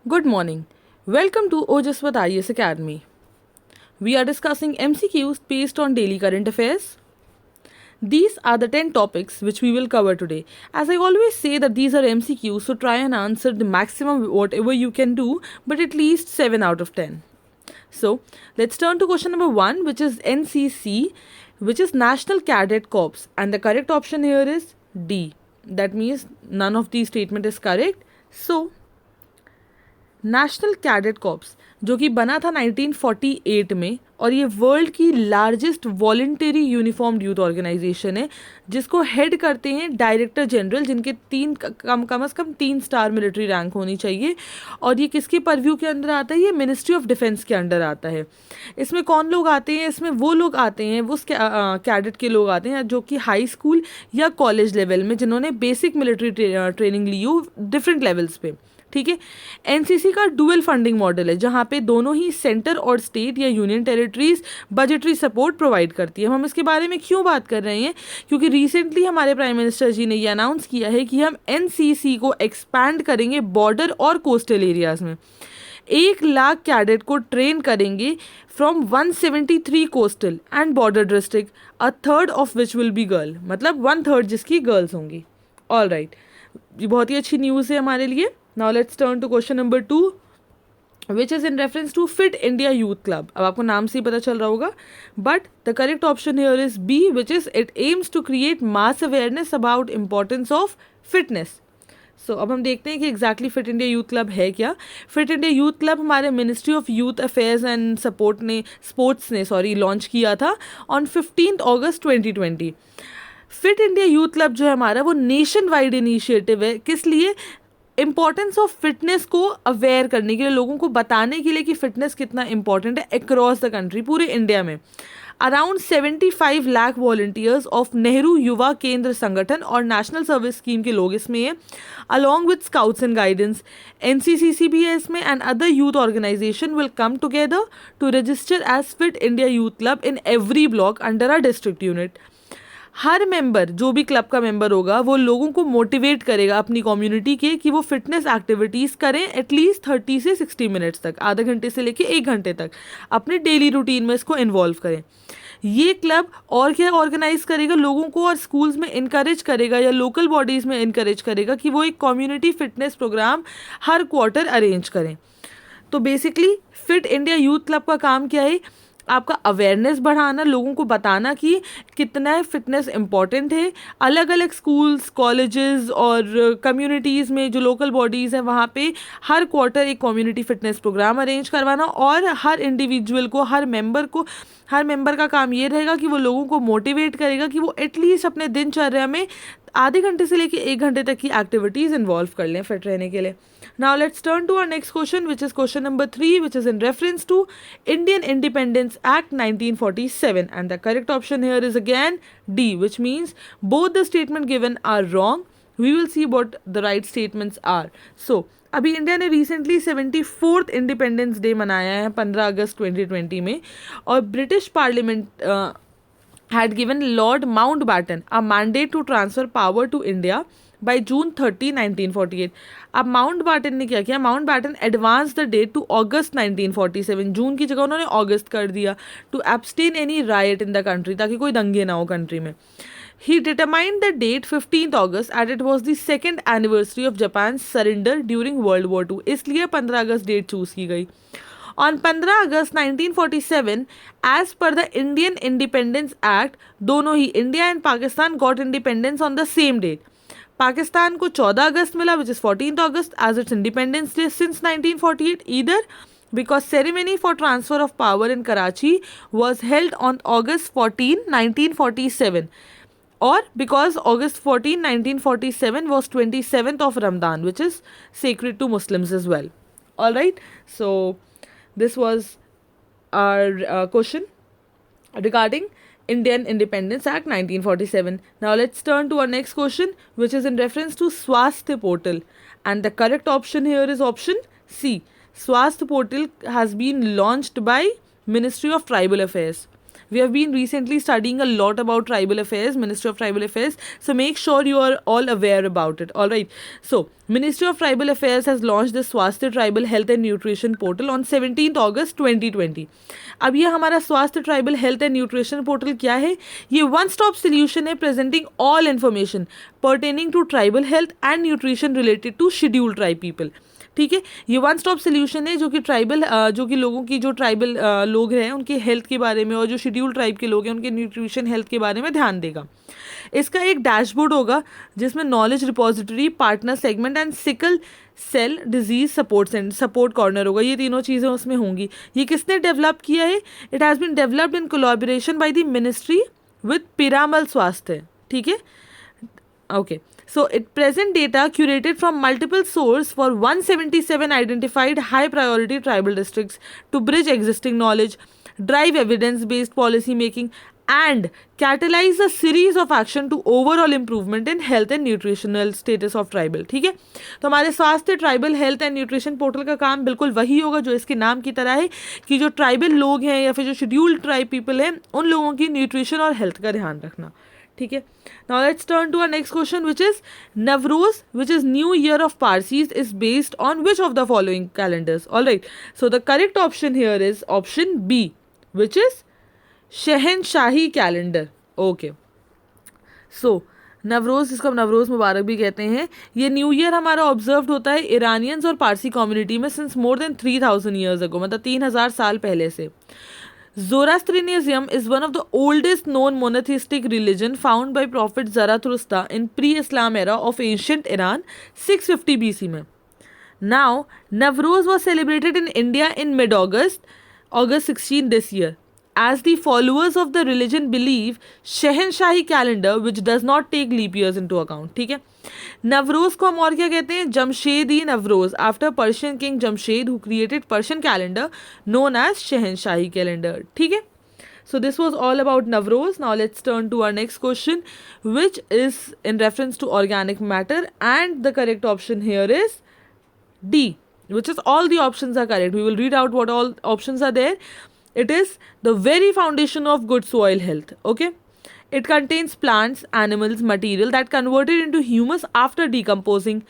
Good morning. Welcome to Ojaswat IAS Academy. We are discussing MCQs based on daily current affairs. These are the 10 topics which we will cover today. As I always say that these are MCQs, so try and answer the maximum whatever you can do, but at least 7 out of 10. So, let's turn to question number 1, which is NCC, which is National Cadet Corps, and the correct option here is D. That means none of these statement is correct. So, national cadet corps जो कि बना था 1948 में और ये world की largest voluntary uniformed youth organisation है जिसको हेड करते हैं डायरेक्टर जनरल जिनके कम से कम 3 स्टार मिलिट्री रैंक होनी चाहिए और ये किसके परव्यू के अंदर आता है? ये मिनिस्ट्री ऑफ डिफेंस के अंडर आता है। इसमें कौन लोग आते हैं? इसमें वो लोग आते हैं, वो कैडेट के लोग आते हैं जो कि हाई स्कूल या कॉलेज लेवल में जिन्होंने बेसिक मिलिट्री ट्रेनिंग ली हो डिफरेंट लेवल्स पे। ठीक है, एनसीसी का डुअल फंडिंग मॉडल है जहां पे दोनों ही सेंटर और स्टेट या union territories budgetary support provide करती है। हम इसके बारे में क्यों बात कर रहे हैं? क्योंकि रिसेंटली हमारे प्राइम मिनिस्टर जी ने ये अनाउंस किया है कि हम एनसीसी को एक्सपैंड करेंगे बॉर्डर और कोस्टल एरियाज में। 1 लाख कैडेट को ट्रेन करेंगे from 173 coastal and border district, a third of which will be girl, मतलब 1/3 जिसकी गर्ल्स होंगी। ऑल राइट, ये बहुत ही अच्छी न्यूज़ है हमारे लिए। Now let's turn to question number 2, which is in reference to Fit India Youth Club. अब आपको नाम से ही पता चल रहा होगा, but the correct option here is B, which is it aims to create mass awareness about importance of fitness. So अब हम देखते हैं कि exactly Fit India Youth Club है क्या। Fit India Youth Club हमारे Ministry of Youth Affairs and Sports ने launch किया था on 15th August 2020। Fit India youth club जो है हमारा वो नेशन वाइड इनिशिएटिव है। किस लिए? इम्पॉर्टेंस ऑफ फिटनेस को अवेयर करने के लिए, लोगों को बताने के लिए कि फिटनेस कितना इंपॉर्टेंट है अक्रॉस द कंट्री, पूरे इंडिया में। Around 75 lakh volunteers of Nehru युवा केंद्र संगठन और नेशनल सर्विस स्कीम के लोग इसमें हैं, along with scouts and guidance. NCCC भी है इसमें and other youth organisation will come together to register as fit India youth club in every block under a district unit. हर मेंबर, जो भी क्लब का मेंबर होगा, वो लोगों को मोटिवेट करेगा अपनी कम्युनिटी के कि वो फिटनेस एक्टिविटीज़ करें एटलीस्ट 30 से 60 मिनट्स तक, आधे घंटे से लेके 1 घंटे तक अपने डेली रूटीन में इसको इन्वॉल्व करें। ये क्लब और क्या ऑर्गेनाइज करेगा? लोगों को और स्कूल्स में इनकरेज करेगा या लोकल बॉडीज़ में इनकरेज करेगा कि वो एक कम्युनिटी फिटनेस प्रोग्राम हर क्वार्टर अरेंज करें। तो basically fit India youth club का काम क्या है? आपका अवेयरनेस बढ़ाना, लोगों को बताना कि कितना फिटनेस इम्पॉर्टेंट है। अलग अलग स्कूल्स, कॉलेजेस और कम्युनिटीज़ में जो लोकल बॉडीज़ हैं वहाँ पे हर क्वार्टर एक कम्युनिटी फिटनेस प्रोग्राम अरेंज करवाना और हर इंडिविजुअल को, हर मेंबर का काम ये रहेगा कि वो लोगों को मोटिवेट करेगा कि वो एटलीस्ट अपने दिनचर्या में आधे घंटे से लेकर 1 घंटे तक की एक्टिविटीज़ इन्वॉल्व कर लें फिट रहने के लिए। Now let's turn to our next question, which is question number 3, which is in reference to Indian Independence Act 1947 and the correct option here is again D, which means both the statement given are wrong. We will see what the right statements are. So अभी India ने recently 74th independence day मनाया है 15 अगस्त 2020 में, और British parliament had given Lord Mountbatten a mandate to transfer power to India by June 30, 1948. अब Mountbatten ने क्या किया? Mountbatten advance the date to August 1947, जून की जगह उन्होंने अगस्त कर दिया, to abstain any right in the country, ताकि कोई दंगे ना हो कंट्री में। He determined the date 15th August as it was the second anniversary of Japan's surrender during World War II, इसलिए 15 अगस्त डेट चूज की गई। On 15 August 1947, as per the Indian Independence Act, दोनों ही India and Pakistan got independence on the same date. Pakistan को 14 अगस्त मिला, which is 14th August as its independence day since 1948, either because ceremony for transfer of power in Karachi was held on August 14, 1947, or because August 14, 1947 was 27th of Ramadan, which is sacred to Muslims as well. All right, so this was our question regarding Indian Independence Act 1947. Now let's turn to our next question, which is in reference to Swasthya Portal, and the correct option here is option C. Swasthya Portal has been launched by Ministry of Tribal Affairs. We have been recently studying a lot about tribal affairs, Ministry of Tribal Affairs, so make sure you are all aware about it. All right. So, Ministry of Tribal Affairs has launched the Swasthya Tribal Health and Nutrition Portal on 17th August 2020. अब ये हमारा Swasthya tribal health and nutrition portal क्या है? ये one stop solution है presenting all information pertaining to tribal health and nutrition related to scheduled tribe people. ठीक है, ये वन स्टॉप सोल्यूशन है जो कि ट्राइबल जो कि लोगों की जो ट्राइबल लोग हैं उनके हेल्थ के बारे में और जो शेड्यूल ट्राइब के लोग हैं उनके न्यूट्रिशन हेल्थ के बारे में ध्यान देगा. इसका एक डैशबोर्ड होगा जिसमें knowledge repository, partner segment and sickle cell disease support corner होगा. ये तीनों चीज़ें उसमें होंगी. ये किसने डेवलप किया है? It has been developed in collaboration by the ministry with Piramal Swasthya. ठीक है, okay. So it present data curated from multiple sources for 177 identified high priority tribal districts to bridge existing knowledge, drive evidence based policy making and catalyze a series of action to overall improvement in health and nutritional status of tribal. ठीक है, तो हमारे स्वास्थ्य tribal health and nutrition portal का काम बिल्कुल वही होगा जो इसके नाम की तरह है कि जो ट्राइबल लोग हैं या फिर जो शेड्यूल्ड ट्राइब पीपल हैं उन लोगों की न्यूट्रिशन और हेल्थ का ध्यान रखना. ठीक है, now let's turn to our next question which is Navroz which is new year of Parsis is based on which of the following calendars. All right, so the correct option here is option B which is Shahenshahi calendar. Okay, so Navroz, जिसको हम नवरोज़ मुबारक भी कहते हैं, ये new year हमारा observe होता है Iranians और पारसी कम्युनिटी में since more than 3000 years ago, मतलब 3000 साल पहले से. Zoroastrianism is one of the oldest known monotheistic religion found by Prophet Zarathustra in pre-Islam era of ancient Iran 650 BC में. Now, Navroz was celebrated in India in mid-August, August 16 this year. As the followers of the religion believe शहनशाही calendar which does not take leap years into account. ठीक है, नवरोज़ को हम और क्या कहते हैं? Jamshedi Navroz, after Persian king Jamshed who created Persian calendar known as Shahenshahi calendar. ठीक है, so this was all about Navroz. Now let's turn to our next question which is in reference to organic matter and the correct option here is D, which is all the options are correct. We will read out what all options are there. It is the very foundation of good soil health. Okay, it contains plants, animals, material that converted into humus after decomposing.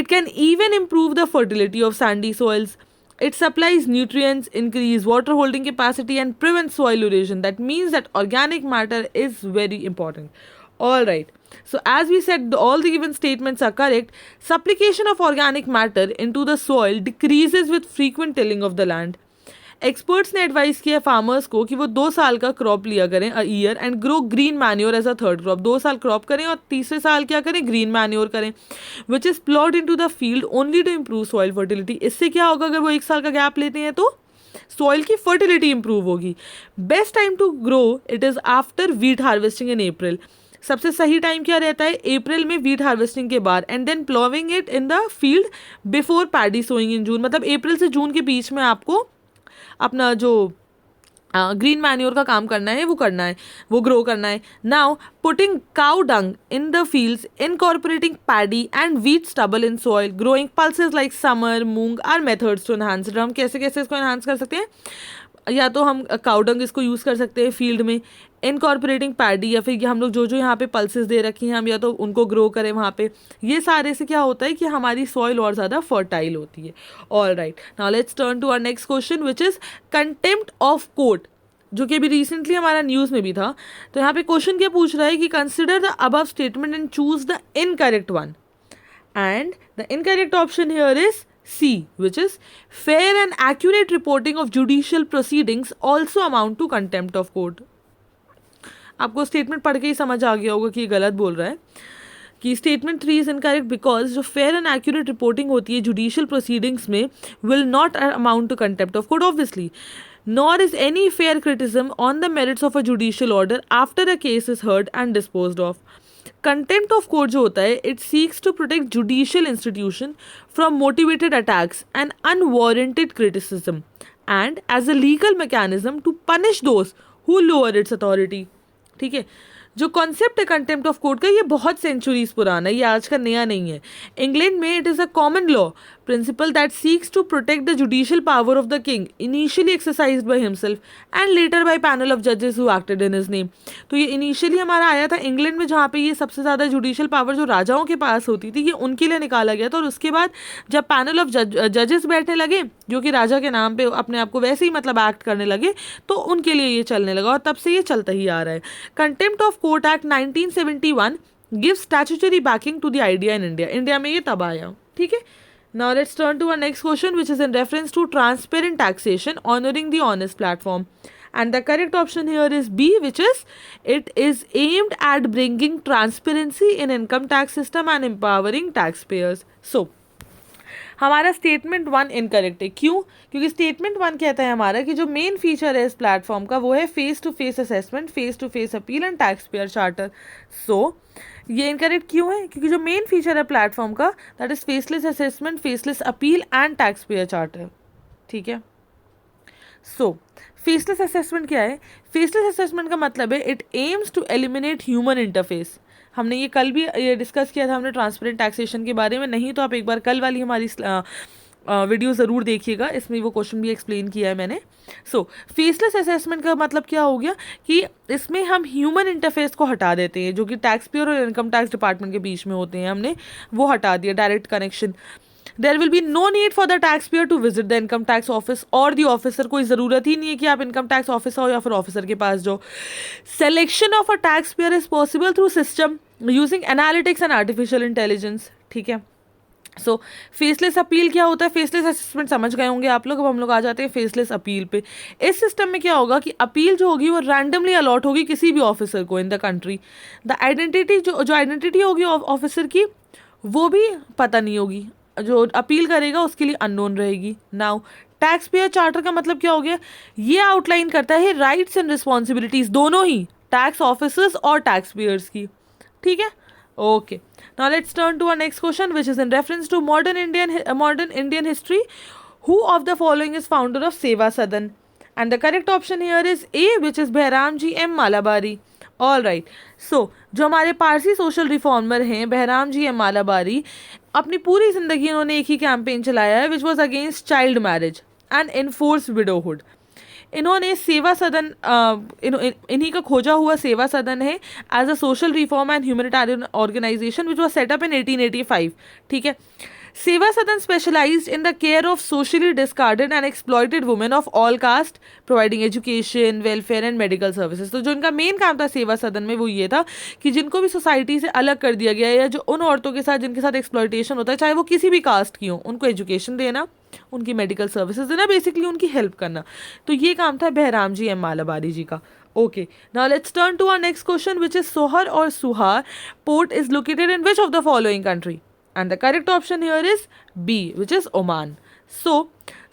It can even improve the fertility of sandy soils. It supplies nutrients, increase water holding capacity and prevents soil erosion. That means that organic matter is very important. All right, so as we said all the given statements are correct. Supplication of organic matter into the soil decreases with frequent tilling of the land. Experts ने advice किया farmers को कि वो 2 साल का crop लिया करें a year and grow green manure as a third crop. 2 साल क्रॉप करें और तीसरे साल क्या करें? ग्रीन मैन्योर करें, which is plot into the field only to improve soil fertility. इससे क्या होगा? अगर वो 1 साल का गैप लेते हैं तो सॉइल की फर्टिलिटी इंप्रूव होगी. Best time to grow it is after wheat harvesting in April. सबसे सही टाइम क्या रहता है? अप्रैल में वीट हार्वेस्टिंग के बाद and then ploughing it in the field before paddy sowing in June. मतलब अप्रैल से जून के बीच में आपको अपना जो ग्रीन मैन्योर का काम करना है वो ग्रो करना है. Now putting cow dung in the fields, incorporating paddy and wheat stubble in soil, growing pulses like summer moong are methods to enhance it. हम कैसे कैसे इसको एनहांस कर सकते हैं? या तो हम काउडंग इसको यूज़ कर सकते हैं फील्ड में, इनकॉर्पोरेटिंग पैडी, या फिर हम लोग जो यहाँ पे पल्सेस दे रखी हैं हम या तो उनको ग्रो करें वहाँ पे. ये सारे से क्या होता है कि हमारी सॉइल और ज़्यादा फर्टाइल होती है. All right, now let's turn to our next question which is contempt of court, जो कि अभी रिसेंटली हमारा न्यूज़ में भी था. तो यहाँ पे क्वेश्चन क्या पूछ रहा है कि consider the above statement and choose the incorrect one. And the incorrect option here is C, which is fair and accurate reporting of judicial proceedings also amount to contempt of court. आपको statement पढ़ के ही समझ आ गया होगा कि ये गलत बोल रहा है कि स्टेटमेंट 3 इज इनकरेक्ट बिकॉज जो फेयर एंड एक्यूरेट रिपोर्टिंग होती है जुडिशियल प्रोसीडिंग्स में will not amount to contempt of court obviously, nor is any fair criticism on the merits of a judicial order after a case is heard and disposed of. Contempt of court जो होता है it seeks to protect judicial institution from motivated attacks and unwarranted criticism and as a legal mechanism to punish those who lower its authority. ठीक है, जो concept है contempt of court का, ये बहुत सेंचुरीज पुराना है, ये आज का नया नहीं है. इंग्लैंड में it is a common law principle that seeks to protect the judicial power of the king, initially exercised by himself and later by panel of जजेस who acted in his name. तो ये initially हमारा आया था England में, जहाँ पे ये सबसे ज़्यादा जुडिशियल पावर जो राजाओं के पास होती थी ये उनके लिए निकाला गया था. और उसके बाद जब पैनल ऑफ जजेस बैठने लगे जो कि राजा के नाम पे अपने आप को वैसे ही मतलब एक्ट करने लगे, तो उनके लिए ये चलने लगा और तब से ये चलता ही आ रहा है. Contempt of court act 1971 give statutory backing to the idea in India. India में ये तब आया. ठीक है. Now let's turn to our next question, which is in reference to transparent taxation, honoring the honest platform. And the correct option here is B, which is it is aimed at bringing transparency in income tax system and empowering taxpayers. So हमारा statement 1 incorrect है. क्यों? क्योंकि statement 1 कहता है हमारा कि जो main feature है इस प्लेटफॉर्म का वो है face to face assessment, face to face appeal and tax payer charter. So ये इनकरेक्ट क्यों है? क्योंकि जो मेन फीचर है प्लेटफॉर्म का that is faceless assessment, faceless appeal and tax payer charter. ठीक है. सो फेसलेस असेसमेंट क्या है? फेसलेस असेसमेंट का मतलब है it aims to eliminate human interface. हमने ये कल भी ये डिस्कस किया था हमने ट्रांसपेरेंट टैक्सेशन के बारे में. नहीं तो आप एक बार कल वाली हमारी वीडियो ज़रूर देखिएगा, इसमें वो क्वेश्चन भी एक्सप्लेन किया है मैंने. सो फेसलेस असेसमेंट का मतलब क्या हो गया कि इसमें हम ह्यूमन इंटरफेस को हटा देते हैं जो कि टैक्स पेयर और इनकम टैक्स डिपार्टमेंट के बीच में होते हैं, हमने वो हटा दिया, direct connection. There will be no need for the tax payer to visit the income tax office और द ऑफिसर. कोई ज़रूरत ही नहीं है कि आप इनकम टैक्स ऑफिसर हो या फिर ऑफिसर के पास जाओ. Selection of a tax payer is possible through system using analytics and artificial intelligence. ठीक है. सो फेसलेस अपील क्या होता है? फेसलेस असेसमेंट समझ गए होंगे आप लोग. अब हम लोग आ जाते हैं फेसलेस अपील पे. इस सिस्टम में क्या होगा कि अपील जो होगी वो रैंडमली अलॉट होगी किसी भी ऑफिसर को इन द कंट्री. द आइडेंटिटी जो आइडेंटिटी होगी ऑफिसर की वो भी पता नहीं होगी, जो अपील करेगा उसके लिए अननोन रहेगी. नाउ टैक्स पेयर चार्टर का मतलब क्या हो गया? ये आउटलाइन करता है राइट्स एंड रिस्पॉन्सिबिलिटीज दोनों ही टैक्स ऑफिसर्स और टैक्स पेयर्स की. ठीक है. Okay. Now let's turn to our next question, which is in reference to modern Indian history. Who of the following is founder of Seva Sadan? And the correct option here is A, which is Behramji M. Malabari. All right. So जो हमारे Parsi social reformer हैं behramji M. Malabari, अपनी पूरी जिंदगी इन्होंने एक ही campaign चलाया है which was against child marriage and enforced widowhood. इन्होंने सेवा सदन इन्हीं का खोजा हुआ सेवा सदन है as a social reform and humanitarian organization which was set up in 1885. ठीक है. Seva Sadan specialized in the care of socially discarded and exploited women of all caste, providing education, welfare and medical services. तो जो इनका main काम था सेवा सदन में वो ये था कि जिनको भी सोसाइटी से अलग कर दिया गया है या जो उन औरतों के साथ जिनके साथ एक्सप्लॉयटेशन होता है चाहे वो किसी भी कास्ट की हो, उनको एजुकेशन देना, उनकी मेडिकल सर्विसेज देना, बेसिकली उनकी हेल्प करना. तो ये काम था behramji M. Malabari जी का. Okay, now let's turn to our next question, which is Sohar or Suhar port is located in which of the following country? And the correct option here is B, which is Oman. So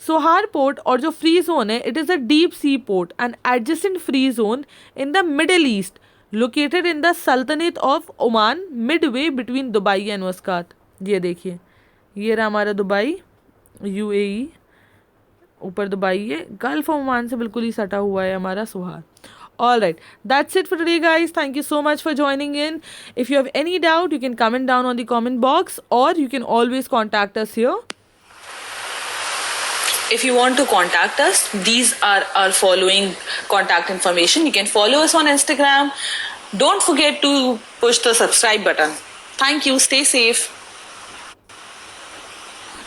Sohar port और जो free zone है, it is a deep sea port and adjacent free zone in the Middle East, located in the Sultanate of Oman, midway between Dubai and Muscat. ये देखिए, ये रहा हमारा Dubai, UAE, ऊपर Dubai है, गल्फ ऑफ ओमान से बिल्कुल ही सटा हुआ है हमारा सोहार. All right, that's it for today, guys. Thank you so much for joining in. If you have any doubt, you can comment down on the comment box, or you can always contact us here. If you want to contact us, these are our following contact information. You can follow us on Instagram. Don't forget to push the subscribe button. Thank you. Stay safe.